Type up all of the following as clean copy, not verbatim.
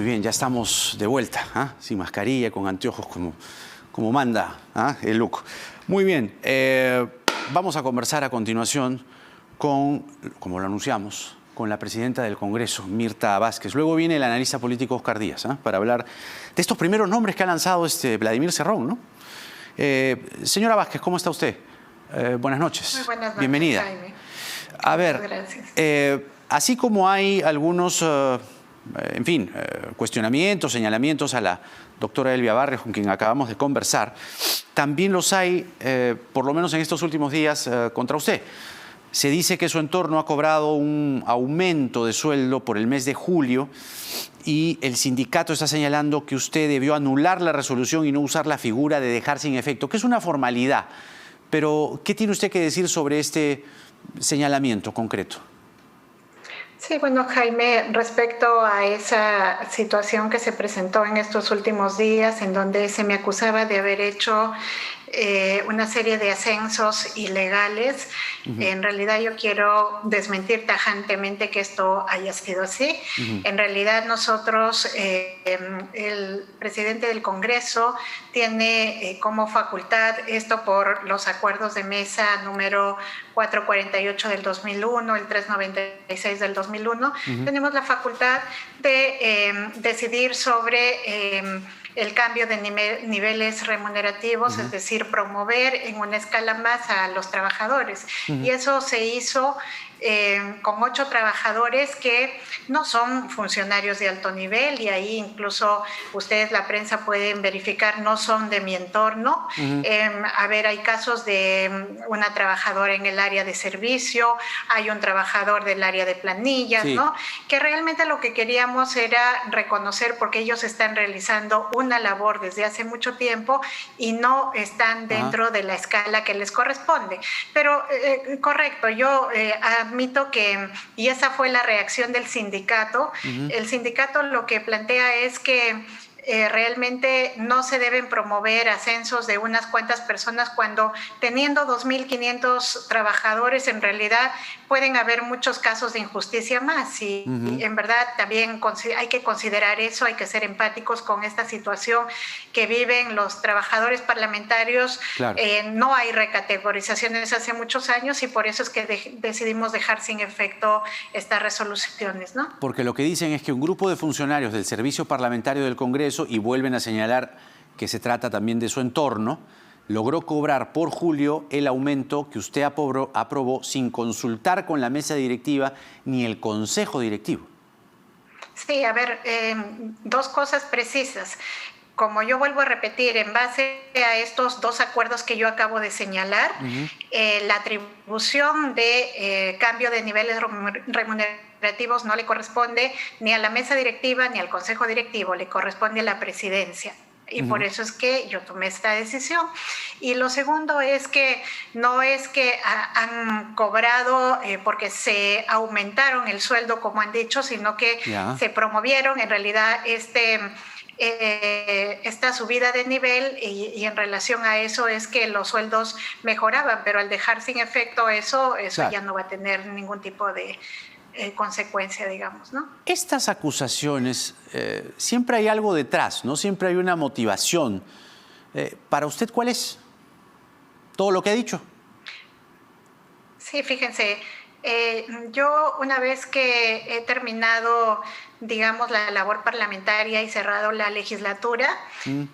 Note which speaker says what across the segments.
Speaker 1: Muy bien, ya estamos de vuelta, sin mascarilla, con anteojos como manda el look. Muy bien, vamos a conversar a continuación con, como lo anunciamos, con la presidenta del Congreso, Mirta Vázquez. Luego viene el analista político Oscar Díaz, para hablar de estos primeros nombres que ha lanzado Vladimir Cerrón, ¿no? Señora Vázquez, ¿cómo está usted? Buenas noches.
Speaker 2: Muy buenas noches,
Speaker 1: bienvenida.
Speaker 2: Jaime.
Speaker 1: A ver,
Speaker 2: gracias.
Speaker 1: Así como hay algunos, cuestionamientos, señalamientos a la doctora Elvia Barrios, con quien acabamos de conversar, también los hay, por lo menos en estos últimos días, contra usted. Se dice que su entorno ha cobrado un aumento de sueldo por el mes de julio y el sindicato está señalando que usted debió anular la resolución y no usar la figura de dejar sin efecto, que es una formalidad. Pero, ¿qué tiene usted que decir sobre este señalamiento concreto?
Speaker 2: Sí, bueno, Jaime, respecto a esa situación que se presentó en estos últimos días, en donde se me acusaba de haber hecho una serie de ascensos ilegales. En realidad yo quiero desmentir tajantemente que esto haya sido así. En realidad nosotros, el presidente del Congreso tiene como facultad esto por los acuerdos de mesa número 448 del 2001, el 396 del 2001. Tenemos la facultad de decidir sobre el cambio de niveles remunerativos, es decir, promover en una escala más a los trabajadores. Y eso se hizo con 8 trabajadores que no son funcionarios de alto nivel, y ahí incluso ustedes, la prensa, pueden verificar, no son de mi entorno. Hay casos de una trabajadora en el área de servicio, hay un trabajador del área de planillas, sí, ¿no? Que realmente lo que queríamos era reconocer, porque ellos están realizando una labor desde hace mucho tiempo y no están dentro de la escala que les corresponde. Pero correcto, yo admito que, y esa fue la reacción del sindicato, el sindicato lo que plantea es que realmente no se deben promover ascensos de unas cuantas personas cuando, teniendo 2.500 trabajadores, en realidad pueden haber muchos casos de injusticia más, y en verdad también hay que considerar eso, hay que ser empáticos con esta situación que viven los trabajadores parlamentarios. Claro. No hay recategorizaciones hace muchos años y por eso es que decidimos dejar sin efecto estas resoluciones, ¿no?
Speaker 1: Porque lo que dicen es que un grupo de funcionarios del Servicio Parlamentario del Congreso, y vuelven a señalar que se trata también de su entorno, logró cobrar por julio el aumento que usted aprobó sin consultar con la mesa directiva ni el consejo directivo.
Speaker 2: Sí, a ver, 2 cosas precisas. Como yo vuelvo a repetir, en base a estos 2 acuerdos que yo acabo de señalar, la atribución de cambio de niveles remunerativos no le corresponde ni a la mesa directiva ni al consejo directivo, le corresponde a la presidencia. Y por eso es que yo tomé esta decisión. Y lo segundo es que no es que han cobrado porque se aumentaron el sueldo, como han dicho, sino que se promovieron en realidad esta subida de nivel, y en relación a eso es que los sueldos mejoraban, pero al dejar sin efecto eso claro, ya no va a tener ningún tipo de consecuencia, digamos, ¿no?
Speaker 1: Estas acusaciones, siempre hay algo detrás, ¿no? Siempre hay una motivación. ¿Para usted cuál es? ¿Todo lo que ha dicho?
Speaker 2: Sí, fíjense, yo una vez que he terminado, digamos, la labor parlamentaria y cerrado la legislatura,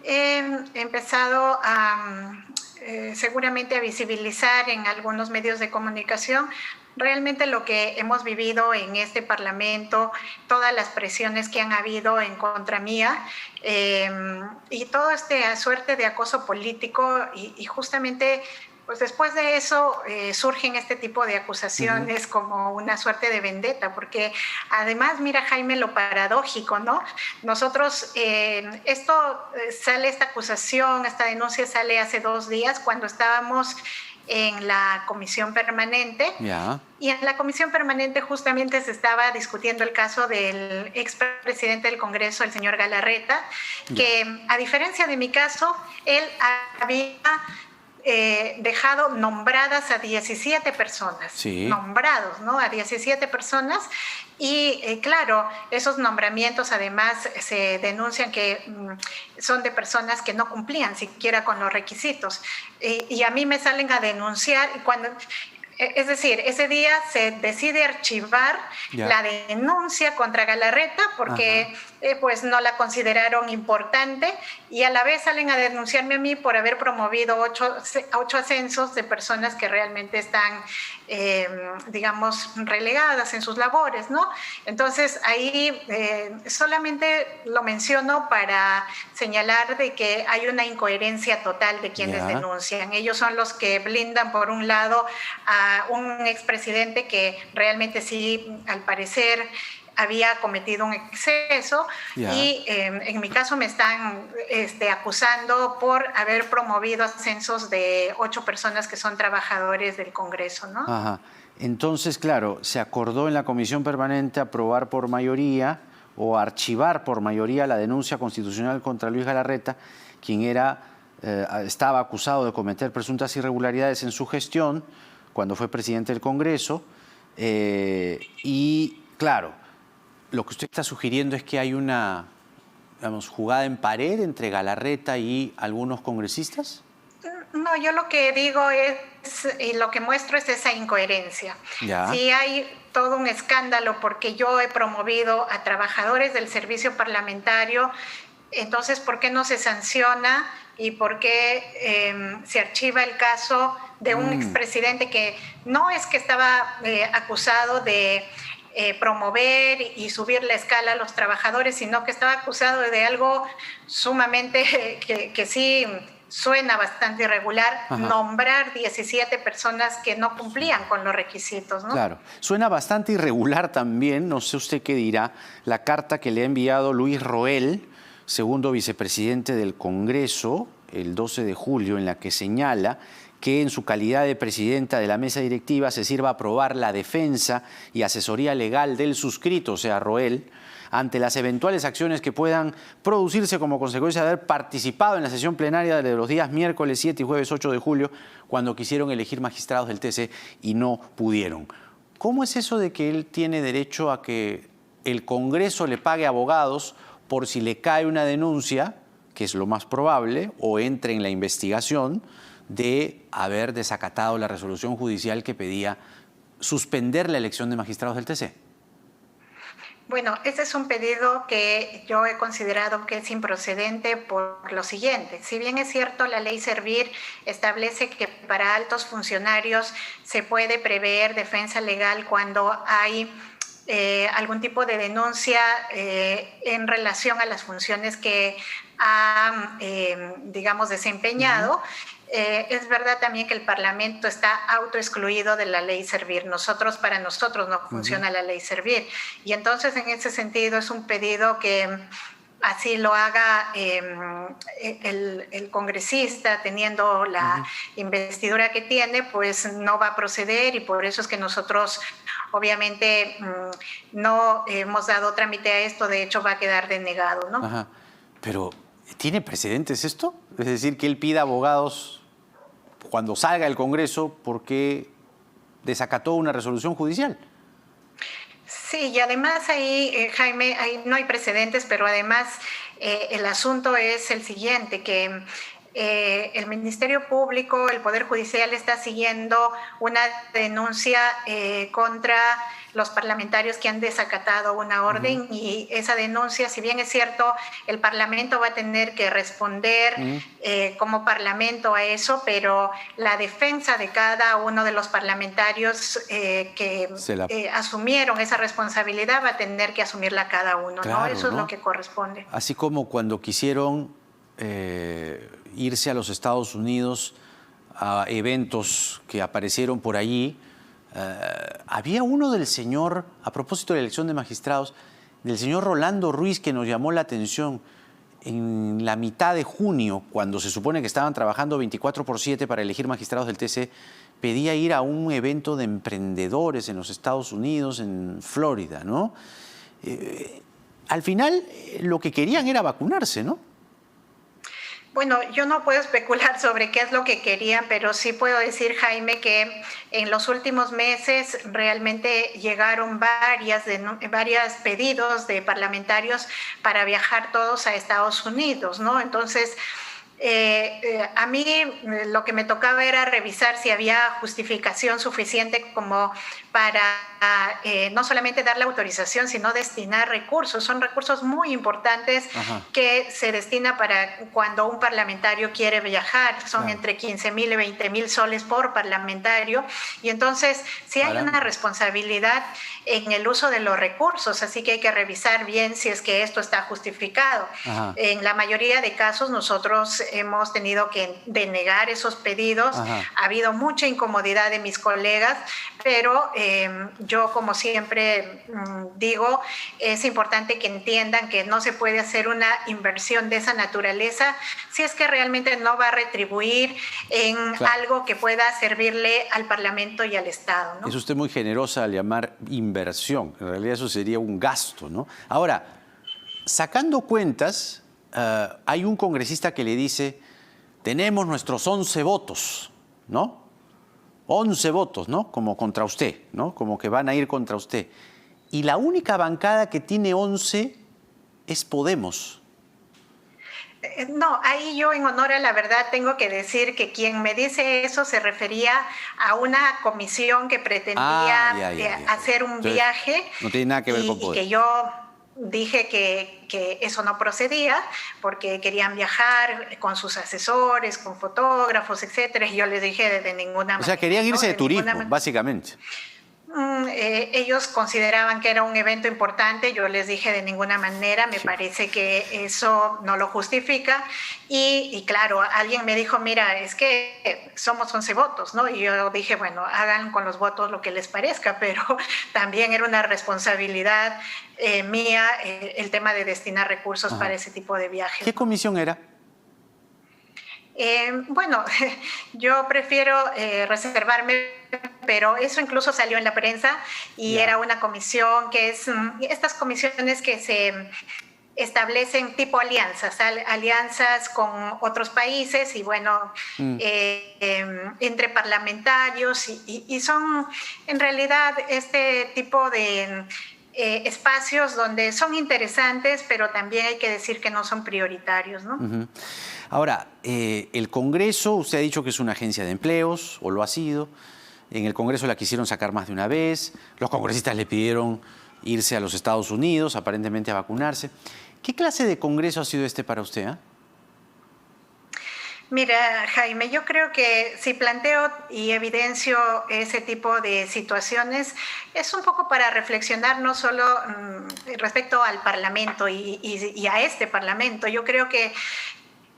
Speaker 2: he empezado seguramente a visibilizar en algunos medios de comunicación realmente lo que hemos vivido en este Parlamento, todas las presiones que han habido en contra mía, y toda esta suerte de acoso político, y justamente pues después de eso surgen este tipo de acusaciones como una suerte de vendetta, porque además, mira, Jaime, lo paradójico, ¿no? Nosotros, esta acusación, esta denuncia sale hace 2 días cuando estábamos en la comisión permanente. Y en la comisión permanente justamente se estaba discutiendo el caso del expresidente del Congreso, el señor Galarreta, que a diferencia de mi caso, él había dejado nombradas a 17 personas,
Speaker 1: sí,
Speaker 2: nombrados, ¿no? A 17 personas. Y claro, esos nombramientos además se denuncian que son de personas que no cumplían siquiera con los requisitos. Y a mí me salen a denunciar y cuando... Es decir, ese día se decide archivar la denuncia contra Galarreta porque pues no la consideraron importante y a la vez salen a denunciarme a mí por haber promovido 8 ascensos de personas que realmente están, digamos, relegadas en sus labores, ¿no? Entonces ahí solamente lo menciono para señalar de que hay una incoherencia total de quienes denuncian. Ellos son los que blindan por un lado a un expresidente que realmente sí, al parecer, había cometido un exceso y en mi caso me están acusando por haber promovido ascensos de 8 personas que son trabajadores del Congreso, ¿no?
Speaker 1: Ajá. Entonces, claro, se acordó en la Comisión Permanente aprobar por mayoría o archivar por mayoría la denuncia constitucional contra Luis Galarreta, quien estaba acusado de cometer presuntas irregularidades en su gestión cuando fue presidente del Congreso. Y, claro, lo que usted está sugiriendo es que hay una, digamos, jugada en pared entre Galarreta y algunos congresistas.
Speaker 2: No, yo lo que digo es, y lo que muestro es esa incoherencia. Si hay todo un escándalo porque yo he promovido a trabajadores del servicio parlamentario, entonces, ¿por qué no se sanciona y por qué se archiva el caso de un expresidente que no es que estaba acusado de promover y subir la escala a los trabajadores, sino que estaba acusado de algo sumamente que sí suena bastante irregular, nombrar 17 personas que no cumplían con los requisitos, ¿no?
Speaker 1: Claro, suena bastante irregular también, no sé usted qué dirá, la carta que le ha enviado Luis Roel, segundo vicepresidente del Congreso, el 12 de julio, en la que señala que en su calidad de presidenta de la mesa directiva se sirva a aprobar la defensa y asesoría legal del suscrito, o sea, Roel, ante las eventuales acciones que puedan producirse como consecuencia de haber participado en la sesión plenaria de los días miércoles 7 y jueves 8 de julio, cuando quisieron elegir magistrados del TC y no pudieron. ¿Cómo es eso de que él tiene derecho a que el Congreso le pague abogados por si le cae una denuncia, que es lo más probable, o entre en la investigación de haber desacatado la resolución judicial que pedía suspender la elección de magistrados del TC?
Speaker 2: Bueno, ese es un pedido que yo he considerado que es improcedente por lo siguiente. Si bien es cierto, la ley Servir establece que para altos funcionarios se puede prever defensa legal cuando hay algún tipo de denuncia en relación a las funciones que ha, digamos, desempeñado. Es verdad también que el Parlamento está autoexcluido de la ley Servir. Para nosotros no funciona la ley Servir. Y entonces, en ese sentido, es un pedido que así lo haga el congresista, teniendo la investidura que tiene, pues no va a proceder, y por eso es que nosotros obviamente no hemos dado trámite a esto. De hecho, va a quedar denegado, ¿no?
Speaker 1: Ajá. Pero, ¿tiene precedentes esto? Es decir, que él pida abogados cuando salga del Congreso porque desacató una resolución judicial.
Speaker 2: Sí, y además ahí, Jaime, ahí no hay precedentes, pero además el asunto es el siguiente, que el Ministerio Público, el Poder Judicial, está siguiendo una denuncia contra los parlamentarios que han desacatado una orden, y esa denuncia, si bien es cierto, el Parlamento va a tener que responder como Parlamento a eso, pero la defensa de cada uno de los parlamentarios que asumieron esa responsabilidad va a tener que asumirla cada uno, claro, ¿no? Eso es lo que corresponde.
Speaker 1: Así como cuando quisieron irse a los Estados Unidos a eventos que aparecieron por allí, había uno del señor, a propósito de la elección de magistrados, del señor Rolando Ruiz, que nos llamó la atención. En la mitad de junio, cuando se supone que estaban trabajando 24/7 para elegir magistrados del TC, pedía ir a un evento de emprendedores en los Estados Unidos, en Florida, ¿no? Al final, lo que querían era vacunarse, ¿no?
Speaker 2: Bueno, yo no puedo especular sobre qué es lo que querían, pero sí puedo decir, Jaime, que en los últimos meses realmente llegaron varias pedidos de parlamentarios para viajar todos a Estados Unidos, ¿no? Entonces, a mí lo que me tocaba era revisar si había justificación suficiente como para no solamente dar la autorización, sino destinar recursos. Son recursos muy importantes que se destina para cuando un parlamentario quiere viajar. Son entre 15,000 y 20,000 soles por parlamentario. Y entonces sí hay una responsabilidad en el uso de los recursos, así que hay que revisar bien si es que esto está justificado. En la mayoría de casos nosotros hemos tenido que denegar esos pedidos. Ha habido mucha incomodidad de mis colegas, pero yo, como siempre digo, es importante que entiendan que no se puede hacer una inversión de esa naturaleza si es que realmente no va a retribuir en algo que pueda servirle al Parlamento y al Estado, ¿no?
Speaker 1: Es usted muy generosa al llamar inversión. En realidad eso sería un gasto, ¿no? Ahora, sacando cuentas, hay un congresista que le dice, tenemos nuestros 11 votos, ¿no? 11 votos, ¿no? Como contra usted, ¿no? Como que van a ir contra usted. Y la única bancada que tiene 11 es Podemos.
Speaker 2: No, ahí yo en honor a la verdad tengo que decir que quien me dice eso se refería a una comisión que pretendía hacer un viaje.
Speaker 1: No tiene nada que ver con
Speaker 2: Podemos. Y que yo dije que eso no procedía porque querían viajar con sus asesores, con fotógrafos, etcétera. Y yo les dije de ninguna manera.
Speaker 1: O sea, querían irse de turismo, básicamente.
Speaker 2: Ellos consideraban que era un evento importante, yo les dije de ninguna manera, me parece que eso no lo justifica y claro, alguien me dijo, mira, es que somos 11 votos, ¿no? Y yo dije, bueno, hagan con los votos lo que les parezca, pero también era una responsabilidad mía el tema de destinar recursos para ese tipo de viajes.
Speaker 1: ¿Qué comisión era?
Speaker 2: Bueno, yo prefiero reservarme, pero eso incluso salió en la prensa y era una comisión que es estas comisiones que se establecen tipo alianzas con otros países y bueno, entre parlamentarios y son en realidad este tipo de espacios donde son interesantes, pero también hay que decir que no son prioritarios, ¿no?
Speaker 1: Ahora, el Congreso, usted ha dicho que es una agencia de empleos, o lo ha sido. En el Congreso la quisieron sacar más de una vez. Los congresistas le pidieron irse a los Estados Unidos, aparentemente a vacunarse. ¿Qué clase de Congreso ha sido este para usted?
Speaker 2: Mira, Jaime, yo creo que si planteo y evidencio ese tipo de situaciones, es un poco para reflexionar no solo respecto al Parlamento y a este Parlamento. Yo creo que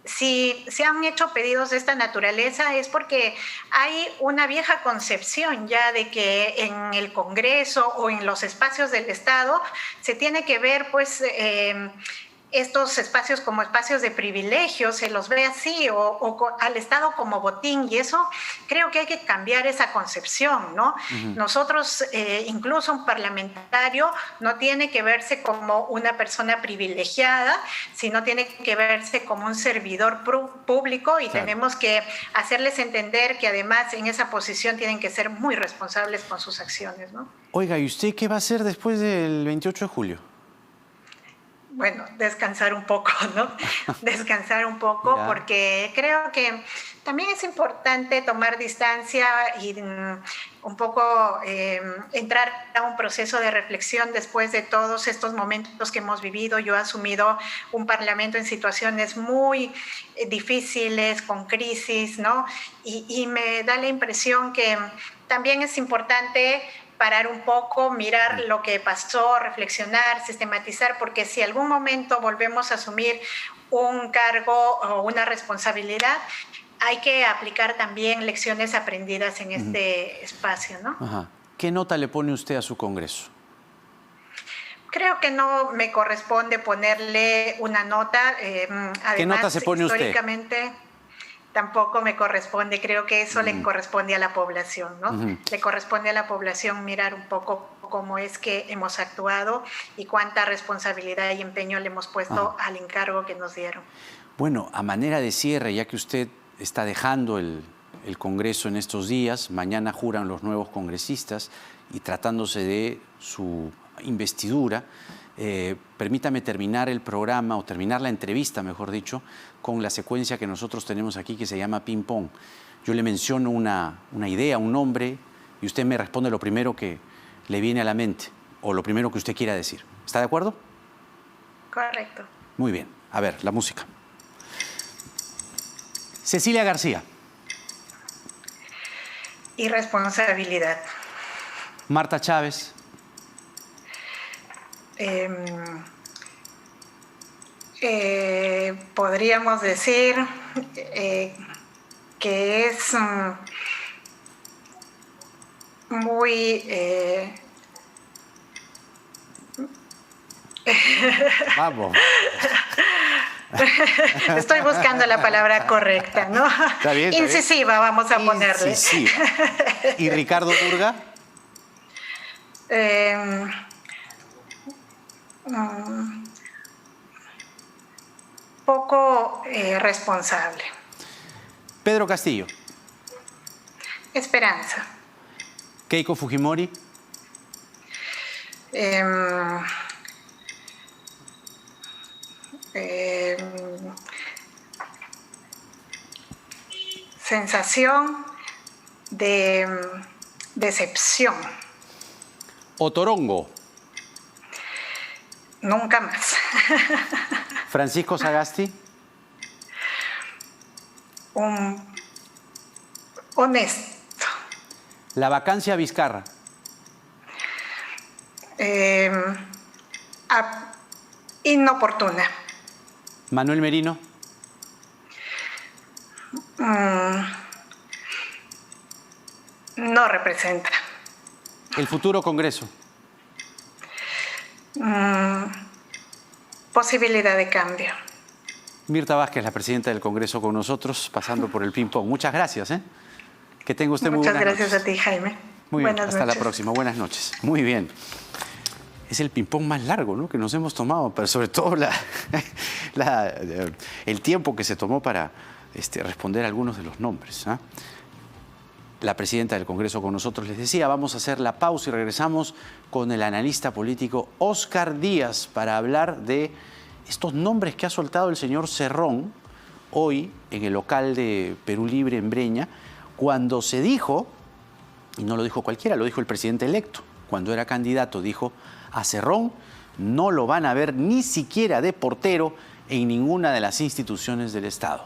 Speaker 2: si se han hecho pedidos de esta naturaleza es porque hay una vieja concepción ya de que en el Congreso o en los espacios del Estado se tiene que ver pues estos espacios como espacios de privilegio, se los ve así, o al Estado como botín, y eso creo que hay que cambiar esa concepción, ¿no? Nosotros, incluso un parlamentario, no tiene que verse como una persona privilegiada, sino tiene que verse como un servidor público y tenemos que hacerles entender que además en esa posición tienen que ser muy responsables con sus acciones, ¿no?
Speaker 1: Oiga, ¿y usted qué va a hacer después del 28 de julio?
Speaker 2: Bueno, descansar un poco, ¿no? Descansar un poco porque creo que también es importante tomar distancia y un poco entrar a un proceso de reflexión después de todos estos momentos que hemos vivido. Yo he asumido un parlamento en situaciones muy difíciles, con crisis, ¿no? Y me da la impresión que también es importante parar un poco, mirar lo que pasó, reflexionar, sistematizar, porque si algún momento volvemos a asumir un cargo o una responsabilidad, hay que aplicar también lecciones aprendidas en este espacio, ¿no?
Speaker 1: ¿Qué nota le pone usted a su Congreso?
Speaker 2: Creo que no me corresponde ponerle una nota. Además,
Speaker 1: ¿qué nota se pone
Speaker 2: históricamente, tampoco me corresponde, creo que eso le corresponde a la población, ¿no? Le corresponde a la población mirar un poco cómo es que hemos actuado y cuánta responsabilidad y empeño le hemos puesto al encargo que nos dieron.
Speaker 1: Bueno, a manera de cierre, ya que usted está dejando el Congreso en estos días, mañana juran los nuevos congresistas y tratándose de su investidura, permítame terminar el programa, o terminar la entrevista, mejor dicho, con la secuencia que nosotros tenemos aquí que se llama ping pong. Yo le menciono una idea, un nombre, y usted me responde lo primero que le viene a la mente o lo primero que usted quiera decir. ¿Está de acuerdo?
Speaker 2: Correcto.
Speaker 1: Muy bien. A ver, la música. Cecilia García.
Speaker 2: Irresponsabilidad.
Speaker 1: Marta Chávez.
Speaker 2: Podríamos decir que es muy...
Speaker 1: Vamos.
Speaker 2: Estoy buscando la palabra correcta, ¿no?
Speaker 1: Está bien, está
Speaker 2: incisiva,
Speaker 1: bien.
Speaker 2: vamos a ponerle.
Speaker 1: Incisiva. ¿Y Ricardo Burga?
Speaker 2: Poco responsable.
Speaker 1: Pedro Castillo.
Speaker 2: Esperanza.
Speaker 1: Keiko Fujimori.
Speaker 2: Sensación de decepción.
Speaker 1: Otorongo.
Speaker 2: Nunca más.
Speaker 1: Francisco Sagasti.
Speaker 2: Honesto.
Speaker 1: La vacancia Vizcarra.
Speaker 2: Inoportuna.
Speaker 1: Manuel Merino.
Speaker 2: No representa.
Speaker 1: El futuro Congreso.
Speaker 2: Posibilidad de cambio.
Speaker 1: Mirta Vázquez, la presidenta del Congreso, con nosotros, pasando por el ping-pong. Muchas gracias. Que tenga usted muy buenas noches.
Speaker 2: Muchas gracias a ti, Jaime.
Speaker 1: Muy bien,
Speaker 2: Buenas
Speaker 1: hasta
Speaker 2: noches.
Speaker 1: la próxima. Buenas noches. Muy bien. Es el ping-pong más largo, ¿no?, que nos hemos tomado, pero sobre todo el tiempo que se tomó para responder algunos de los nombres. La presidenta del Congreso con nosotros. Les decía, vamos a hacer la pausa y regresamos con el analista político Oscar Díaz para hablar de estos nombres que ha soltado el señor Cerrón hoy en el local de Perú Libre en Breña, cuando se dijo, y no lo dijo cualquiera, lo dijo el presidente electo, cuando era candidato, dijo: a Cerrón no lo van a ver ni siquiera de portero en ninguna de las instituciones del Estado.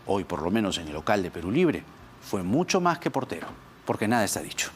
Speaker 1: Hoy, por lo menos en el local de Perú Libre, fue mucho más que portero, porque nada está dicho.